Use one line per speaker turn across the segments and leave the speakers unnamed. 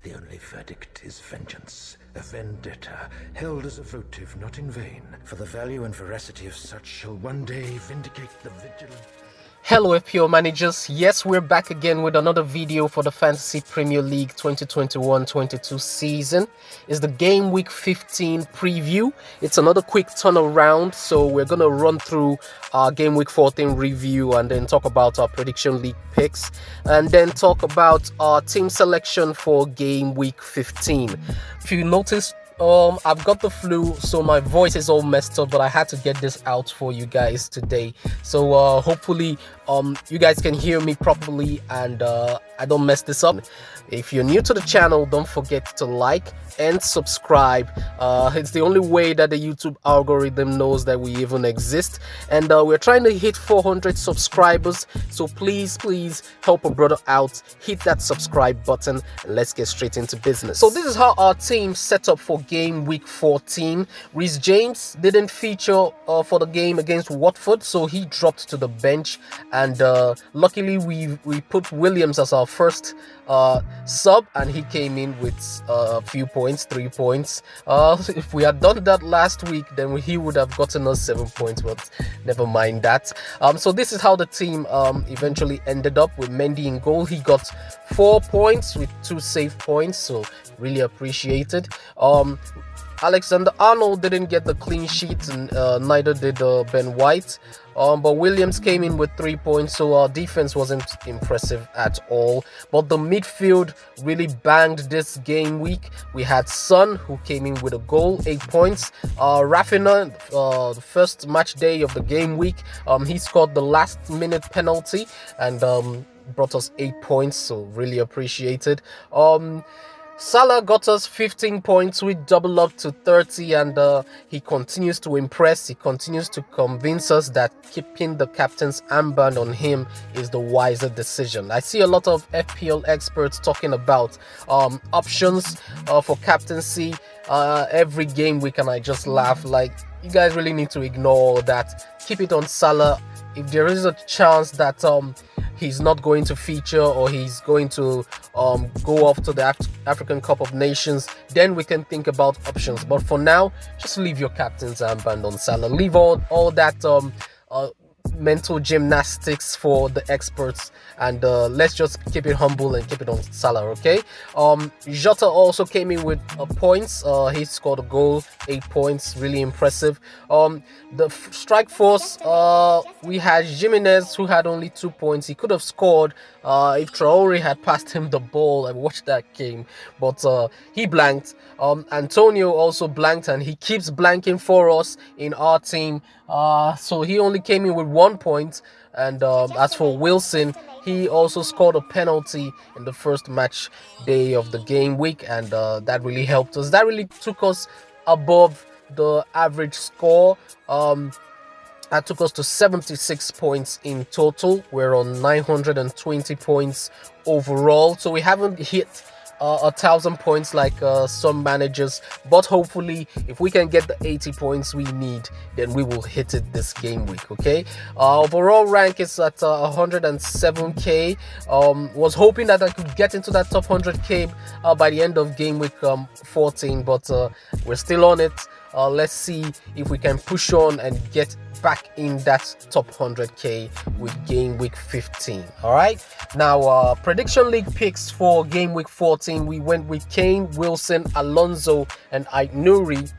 The only verdict is vengeance, a vendetta, held as a votive not in vain, for the value and veracity of such shall one day vindicate the vigilant.
Hello FPL managers, yes, we're back again with another video for the Fantasy Premier League 2021-22 season. It's the Game Week 15 preview. It's another quick turnaround, so we're going to run through our Game Week 14 review and then talk about our prediction league picks and then talk about our team selection for Game Week 15. If you notice, I've got the flu, so my voice is all messed up, but I had to get this out for you guys today. So hopefully you guys can hear me properly and I don't mess this up. If you're new to the channel, don't forget to like and subscribe. It's the only way that the YouTube algorithm knows that we even exist, and we're trying to hit 400 subscribers, so please help a brother out, hit that subscribe button, and let's get straight into business. So this is how our team set up for Game Week 14. Reece James didn't feature for the game against Watford, so he dropped to the bench, and luckily we put Williams as our first sub, and he came in with a few points, 3 points. If we had done that last week, then he would have gotten us 7 points, but never mind that. So this is how the team eventually ended up, with Mendy in goal. He got 4 points with 2 save points, so really appreciated. Alexander-Arnold didn't get the clean sheet, and neither did Ben White. But Williams came in with 3 points, so our defense wasn't impressive at all. But the midfield really banged this game week. We had Son, who came in with a goal, 8 points. Rafinha, the first match day of the game week, he scored the last minute penalty and brought us 8 points, so really appreciated. Salah got us 15 points. We double up to 30, and he continues to impress. He continues to convince us that keeping the captain's armband on him is the wiser decision. I see a lot of FPL experts talking about options for captaincy every game week, and I just laugh. Like, you guys really need to ignore that. Keep it on Salah. If there is a chance that he's not going to feature, or he's going to go off to the African Cup of Nations, then we can think about options. But for now, just leave your captain's armband on Salah. Leave all that mental gymnastics for the experts, and let's just keep it humble and keep it on Salah, okay? Jota also came in with points. He scored a goal, 8 points, really impressive. The strike force, we had Jimenez, who had only 2 points. He could have scored if Traore had passed him the ball. I watched that game, but he blanked. Antonio also blanked, and he keeps blanking for us in our team. So he only came in with 1 point. And as for Wilson, he also scored a penalty in the first match day of the game week, and that really helped us. That really took us above the average score. That took us to 76 points in total. We're on 920 points overall, so we haven't hit 1,000 points like some managers, but hopefully if we can get the 80 points we need, then we will hit it this game week, okay? Overall rank is at 107k. Was hoping that I could get into that top 100k by the end of game week 14, but we're still on it. Let's see if we can push on and get back in that top 100k with game week 15. All right, now prediction league picks for game week 14, we went with Kane, Wilson, Alonso, and Aït-Nouri.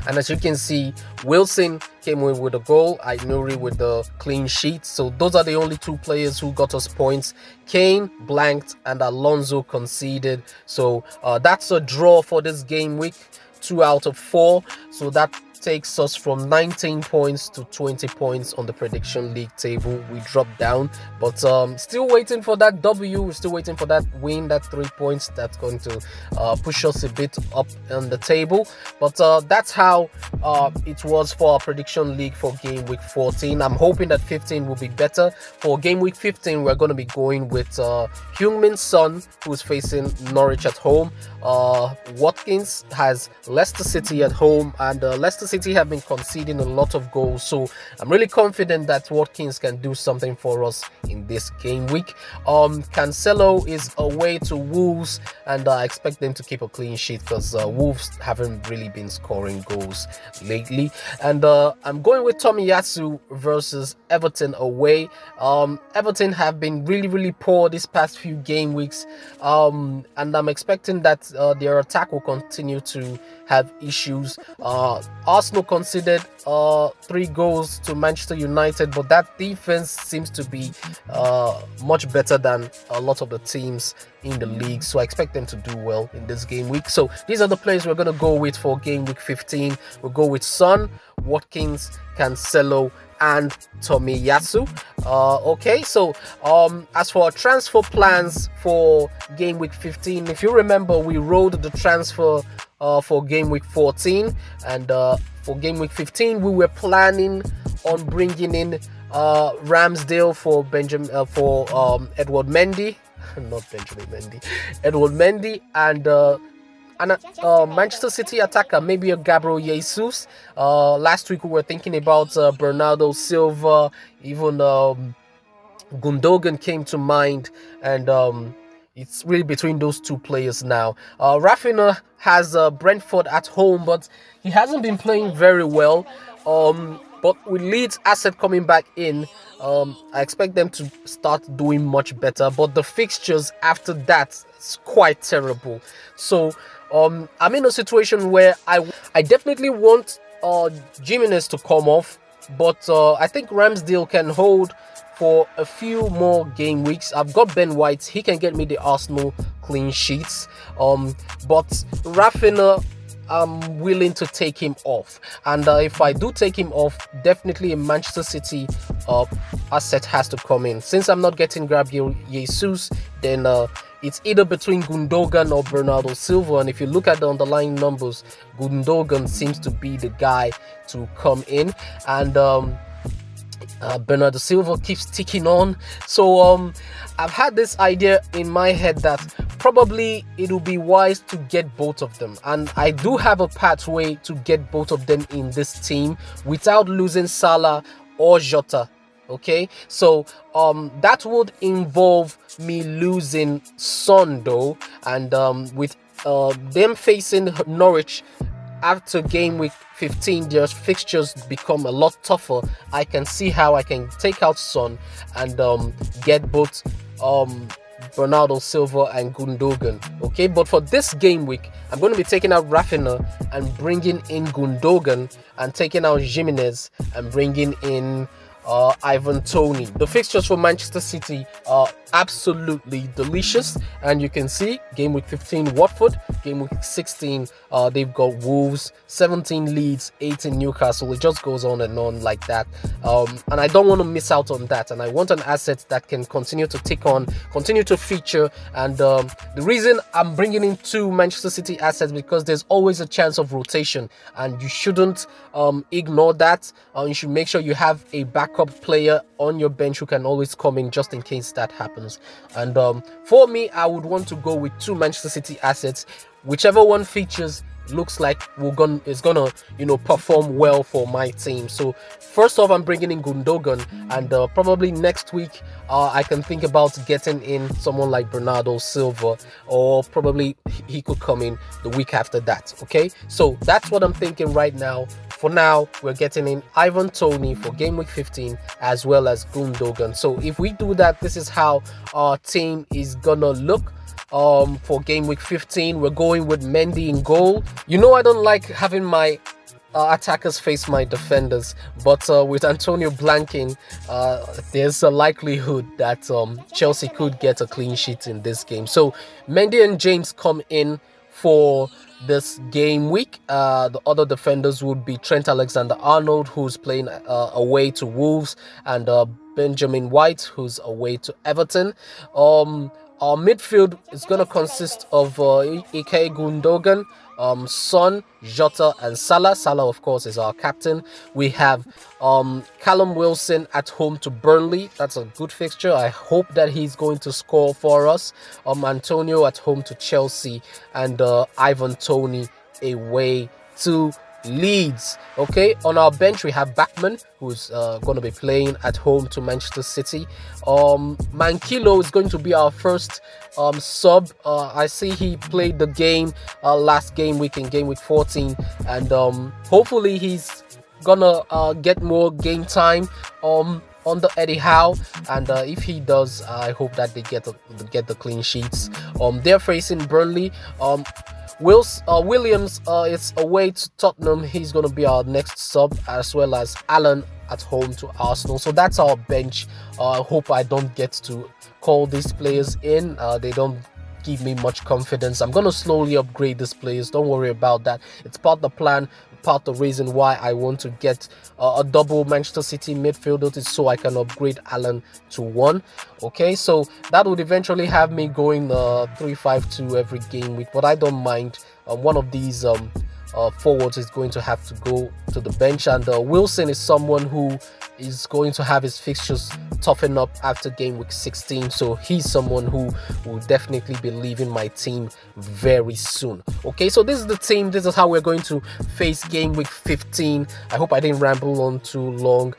And as you can see, Wilson came in with a goal, Aït-Nouri with the clean sheet. So those are the only 2 players who got us points. Kane blanked and Alonso conceded. So that's a draw for this game week, 2 out of 4. So that takes us from 19 points to 20 points on the prediction league table. We dropped down, but still waiting for that W. We're still waiting for that win, that 3 points that's going to push us a bit up on the table. But that's how it was for our prediction league for game week 14. I'm hoping that 15 will be better. For game week 15, we're going to be going with Heung-min Son, who's facing Norwich at home. Watkins has Leicester City at home, and Leicester City have been conceding a lot of goals, so I'm really confident that Watkins can do something for us in this game week. Cancelo is away to Wolves, and I expect them to keep a clean sheet because Wolves haven't really been scoring goals lately. And I'm going with Tomiyasu versus Everton away. Everton have been really poor this past few game weeks, and I'm expecting that their attack will continue to have issues. Arsenal conceded 3 goals to Manchester United, but that defense seems to be much better than a lot of the teams in the league, so I expect them to do well in this game week. So these are the players we're going to go with for game week 15. We'll go with Son, Watkins, Cancelo, and Tomiyasu. Okay, so as for our transfer plans for game week 15, if you remember, we rolled the transfer for game week 14, and for game week 15 we were planning on bringing in Ramsdale for Edward Mendy, not Benjamin Mendy, Edward Mendy, and Manchester City attacker, maybe a Gabriel Jesus. Last week we were thinking about Bernardo Silva, even Gundogan came to mind, and it's really between those 2 players now. Rafinha has Brentford at home, but he hasn't been playing very well. But with Leeds asset coming back in, I expect them to start doing much better. But the fixtures after that is quite terrible. So I'm in a situation where I definitely want Jimenez to come off, but I think Ramsdale can hold for a few more game weeks. I've got Ben White; he can get me the Arsenal clean sheets. But Rafinha, I'm willing to take him off, and if I do take him off, definitely a Manchester City asset has to come in. Since I'm not getting Gabriel Jesus, then it's either between Gundogan or Bernardo Silva, and if you look at the underlying numbers, Gundogan seems to be the guy to come in, and Bernardo Silva keeps ticking on. So I've had this idea in my head that probably it will be wise to get both of them, and I do have a pathway to get both of them in this team without losing Salah or Jota. Okay, so that would involve me losing Son though, and with them facing Norwich after game week 15, their fixtures become a lot tougher. I can see how I can take out Son and get both Bernardo Silva and Gundogan. Okay, but for this game week, I'm going to be taking out Rafinha and bringing in Gundogan, and taking out Jimenez and bringing in Ivan Toney. The fixtures for Manchester City are absolutely delicious, and you can see game week 15 Watford, game week 16 they've got Wolves, 17 Leeds, 18 Newcastle. It just goes on and on like that, and I don't want to miss out on that, and I want an asset that can continue to tick on, continue to feature. And the reason I'm bringing in 2 Manchester City assets, because there's always a chance of rotation, and you shouldn't ignore that. You should make sure you have a backup player on your bench who can always come in just in case that happens. And for me, I would want to go with 2 Manchester City assets. Whichever one features looks like is gonna perform well for my team. So first off, I'm bringing in Gundogan, and probably next week I can think about getting in someone like Bernardo Silva, or probably he could come in the week after that. Okay, so that's what I'm thinking right now. For now, we're getting in Ivan Toney for game week 15 as well as Gundogan. So if we do that, this is how our team is gonna look. For game week 15, we're going with Mendy in goal. You know, I don't like having my attackers face my defenders, but with Antonio blanking, there's a likelihood that Chelsea could get a clean sheet in this game. So Mendy and James come in for this game week. The other defenders would be Trent Alexander-Arnold, who's playing away to Wolves, and Benjamin White, who's away to Everton. Our midfield is going to consist of Ike Gundogan, Son, Jota, and Salah. Salah, of course, is our captain. We have Callum Wilson at home to Burnley. That's a good fixture. I hope that he's going to score for us. Antonio at home to Chelsea, and Ivan Toney away to Leeds. Okay, on our bench we have Backman, who's going to be playing at home to Manchester City. Mankilo is going to be our first sub. I see he played the game last game week in game week 14, and hopefully he's gonna get more game time under Eddie Howe, and if he does, I hope that they get the clean sheets. They're facing Burnley. Williams is away to Tottenham. He's going to be our next sub, as well as Allen at home to Arsenal. So that's our bench. I hope I don't get to call these players in. They don't give me much confidence. I'm going to slowly upgrade these players. Don't worry about that. It's part of the plan, part of the reason why I want to get a double Manchester City midfielder, is so I can upgrade Allen to 1. Okay, so that would eventually have me going 3-5-2 every game week, but I don't mind. One of these forwards is going to have to go to the bench, and Wilson is someone who is going to have his fixtures toughen up after game week 16, so he's someone who will definitely be leaving my team very soon. Okay, so this is the team. This is how we're going to face game week 15. I hope I didn't ramble on too long.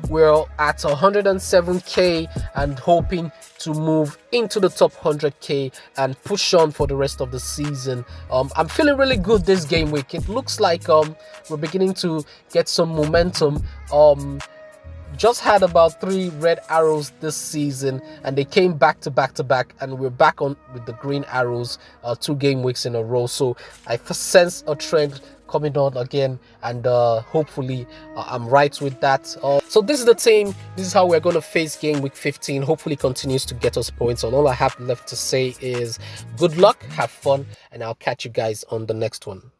We're at 107k and hoping to move into the top 100k and push on for the rest of the season. I'm feeling really good this game week. It looks like we're beginning to get some momentum. Just had about 3 red arrows this season, and they came back to back, and we're back on with the green arrows 2 game weeks in a row. So I sense a trend coming on again, and hopefully I'm right with that. So this is the team. This is how we're going to face game week 15. Hopefully continues to get us points, and all I have left to say is good luck, have fun, and I'll catch you guys on the next one.